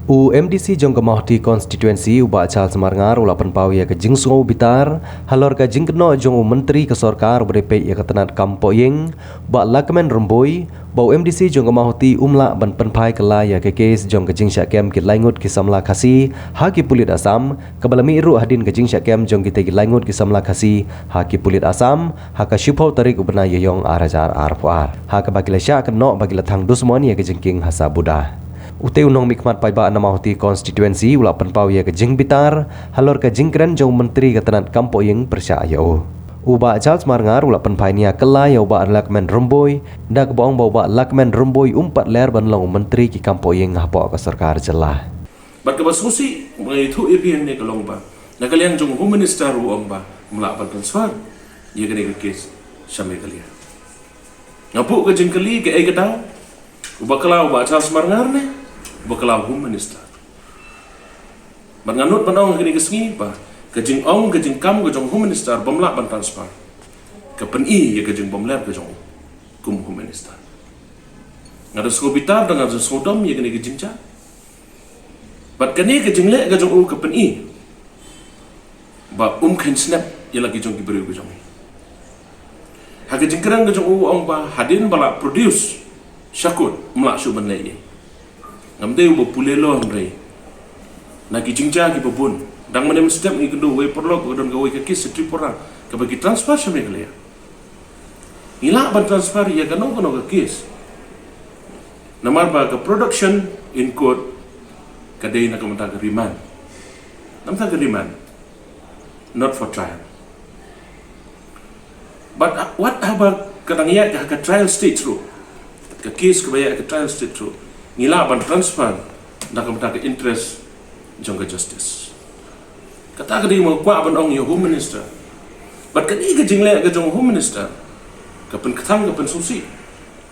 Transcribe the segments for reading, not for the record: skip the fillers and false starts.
UMDC jong kemahti konstituensi ubak cal semarngar ulapan pau ya kejing sungai bitar halor kejing keno jong menteri kesorkar berepek ya ketenat kampoyeng bak lakmen remboi bau MDC jong kemahti umla ban penpai kela ya kekes jong kejing syakem kit laingut kisamla kasi haki pulit asam kebalami iru hadin kejing syakem jong kita kit laingut kisamla kasi haki pulit asam haka syupau tarik ubna yong arajar arpuar haka bagila syak keno bagila thang dusmon ya kejing king hasa budah Ute unong mikmat paiba namahti konstituensi ulapan pau ya kejing bitar halor kejing keren jong menteri ketenat kampoyeng percaya uba Charles Marngar ulapan painia kela ya uba lakmen remboi dak baong bawa lakmen remboi umpat ler ban long menteri ki kampoyeng hapo ke sarkar jelah bat ka basusi itu ipien ne kalong ba nakalian jong home minister uang ba melapan transfer ye kene ke kes same kalian ngapu kejing kali ke tau uba kala uba Charles Marngar ne bakalau home minister. Menganut panong kini kesengi ba kejing ong kejing kam kejong home minister bomlak ban transfer. Kepeni ya kejing bomler kejong kum home minister. Ngada skobitar dengan sodom ya kini kejing ca. Bat kini kejing le kejong u kepeni. Ba ken snap ya lagi kejong diberi kejong. Ha kejing kerang kejong u ong ba hadin bala produce syakut melak syuban le. Ngamde ubo pulelo hamre na ki jingja ki babun dang manem step ni kendo we perlo ko don gawe ke kis tripora ka bagi transfer shame kale ila ban transfer ya kano ke kis namar ba ka production in court kadai na kamata ka remand namta ka remand not for trial but what about kadang ya ka trial stage ro ka kis ka baya ka trial stage ro ngila ban transfer nak ke interest jongga justice kata kadi mo kwa ban ong yo home minister bat kadi ke jingle ke jong home minister ka pen kathang ka pen susi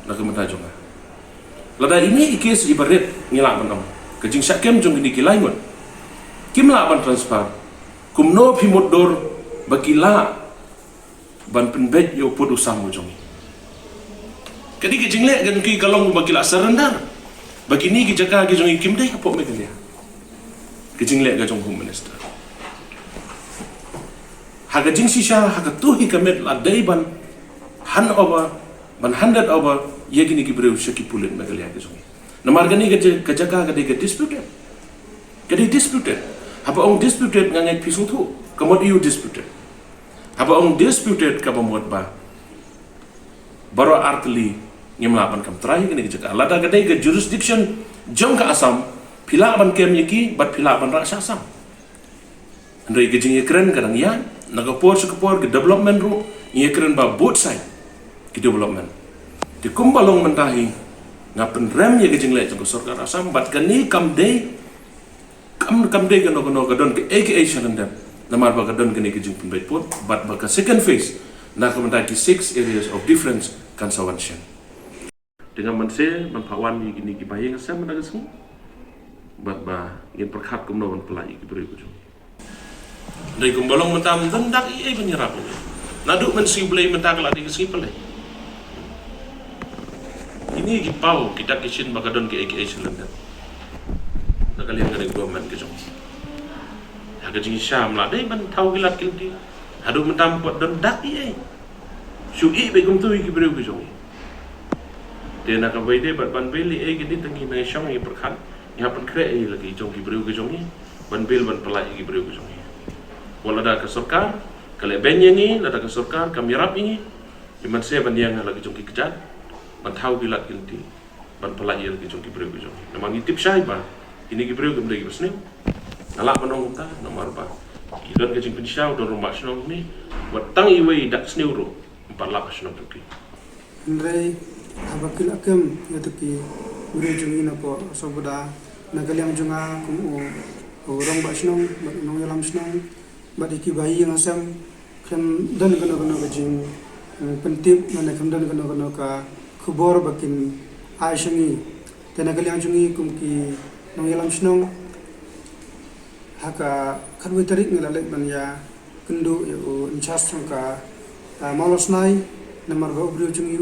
nak mata jonga lada ini ikis ibarat ngila ban ong ke jing syakem jong ni kilaingon kimla ban transfer kumno phimodor bakila ban penbet yo podu samu jong kadi ke jingle kan ki kalong bakila sarandar bagi ni kita jong ikim dai apa mereka dia kejing lek jong home minister haga jing sisha haga tuhi kamet la dai ban han over ban 100 over ye gini ki breu shaki pulen mereka lihat jong na margani kejaga ke disputed apa ong disputed ngangai pisung tu kamot you disputed apa ong disputed ka pembuat ba baro artli ngimlapan kam terakhir kini kejaga lada kadai ke jurisdiction jong ka asam pila ban kem yaki bat pila ban raksa asam andai kejing keren kadang ya nagapor ke development ru ye keren ba both side ke development di kumbalong mentahi ngapen rem ye kejing le jong sarkar asam bat kani kam day kano kadon ke aka shalendam namar ba kadon kini kejing pun baik pun bat ba ka second phase nak mentaki 6 areas of difference conservation dengan mense manpawan ni gini gibayeng asam managasmu bat ba ngin perkhat kumno ban pelai ki beri kujo dai kumbalong mentam dendak i penyerap naduk mensi blai mentak la di sipele ini gipau kita kisin bakadon ke aka selenda nakalian ngare government ke jong aga jing syam la dai ban tau gilat kilti hadu mentam pot dendak i su i be kum tu ki beri kujo dia nak kawai bat ban beli gini tengi na syong i perkhat ya pen kre lagi jong ki breu ke jong ni ban bel ban pelai ki breu ke jong ni wala da ke sarkar kale benye ni la da ke sarkar kam yarap ni iman se ban yang lagi jong ki kejat ban thau bilat kinti ban pelai lagi jong ki breu ke jong namang tip syai ba ini ki breu ke mdai besne ala panong ta nomor ba idon ke jing pensyau don rumah snong ni wat tang iwe dak sneuro 4 lap snong tuki Andrei abakil akem yatuki ure jungi na po sobuda nagaliang junga kumu orang ba snong nong yalam snong ba diki bayi yang asam kan dan kana gajing pentip na kam dan kana ka khubor bakin aishangi tenagaliang jungi kumki nong yalam snong haka kharwe tarik ngalale ban ya kendu yo inchas ka malos nai namar ba ubrio jungi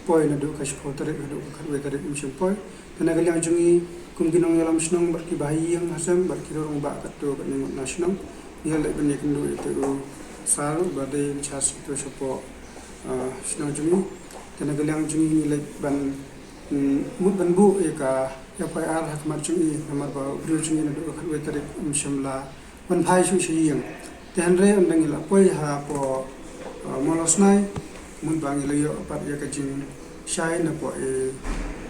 poi na do kash po tarik na do khatwe tarik mishum poi tana kaliang jungi kum ginong yalam snong barki bahi yang hasam barki rong ba kat do kat ningot nasional dia lek benek ndo itu sal badai chas itu sopo snong jungi tana kaliang jungi lek ban mut ban bu ka FIR hakmat jungi namar ba ubrio jungi na do khatwe tarik mishum la ban phai su shi yang tenre andang ila poi ha po molosnai mun bangi layo pat ya kajing shai na po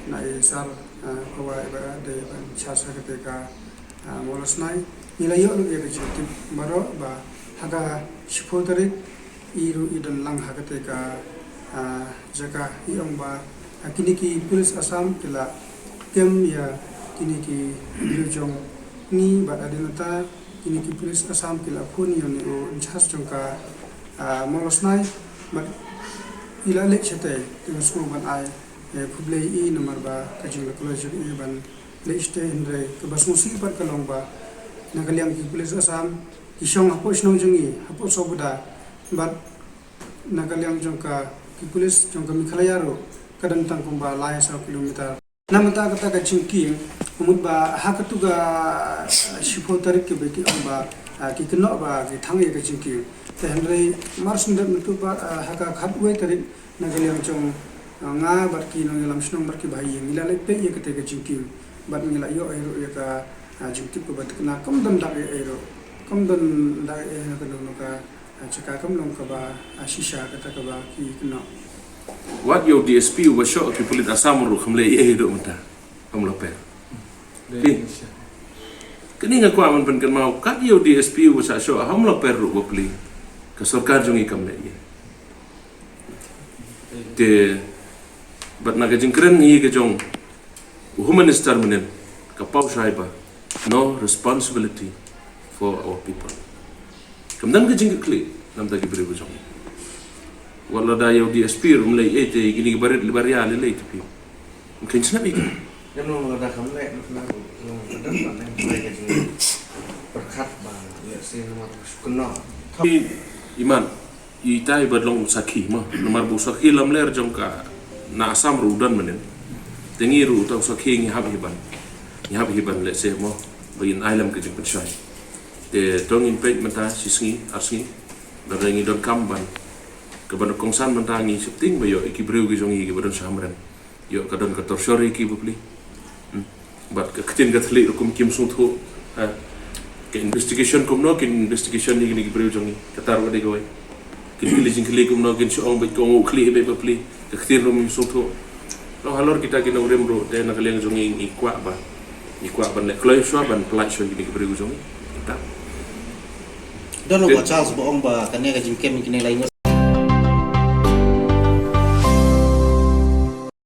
na sar kawai ba de ban chasa ketika molosnai nilayo lu ya kajing maro ba haga shipotari iru idan lang ha ketika jaka iong ba kini ki pulis Assam kila kem ya kini ki lujong ni ba adinata kini ki pulis Assam kila pun yang ni chas jongka molosnai mat ila lek chete dengan semua ban ai publi I nomor ba kajing la kolej I ban le ste hindre ke bas musi par kalong ba nagaliang ki pulis Assam ki shong hapo snong jungi hapo sobuda bat nagaliang jongka ki pulis jongka mikhalayaro kadang tangkum ba lai 1 kilometer namata kata kajing ki umut ba hakatuga shipo tarik ke beki ba ki keno ba ki thangi kajing ki Henry Marsundat itu haka khatwe tarik nagaliang chong nga barki nong yalam snong barki bhai ngila le pe ye kete ke jingki bat ngila yo aero ya ka jingki ko bat kana kam dam da aero kam dam da na ka no ka chaka kam long ka ba shisha kata ka ba ki kno What your DSP was show ki pulit Assam ru khamle ye do mata kamla per kini nga kwa man pen kan mau kat your DSP was show hamla per ru bopli ke sarkar jungi kamle ye te bat naga jingkren ni ke jong humanist terminal ka pau shaiba no responsibility for our people kamdan ke jing kli nam da gibre bu jong wala da yow DSP rum lay ete gini barit libaria le lay tapi mungkin snap ik yang nong ada kamu lek nong ada mana yang lagi jadi berkat bang ya sih nomor kena iman itai badlong sakhi ma nomor bu sakhi lam ler jong ka na Assam ru dan menen tengi ru tau sakhi ngi hab hiban le se mo bayin ailam ke jing penshai te tong in pet mata sisngi arsingi darengi don kamban ke ban kongsan mentangi septing bayo iki breu ge jong iki badon samran yo kadon ka torsori ki bupli bat ke ketin gatli kum kim suthu ke investigation kum no kin investigation ni ni breu jong katar wade goy kin kili kum no kin shong bet kong ukli be bupli ke ketin rum suthu lo halor kita kin urem bro te na kaliang jong i kwa ban le kloi shwa ban plai shwa ni breu jong kita dan lo Charles boong ba kanya ka jingkem kini lain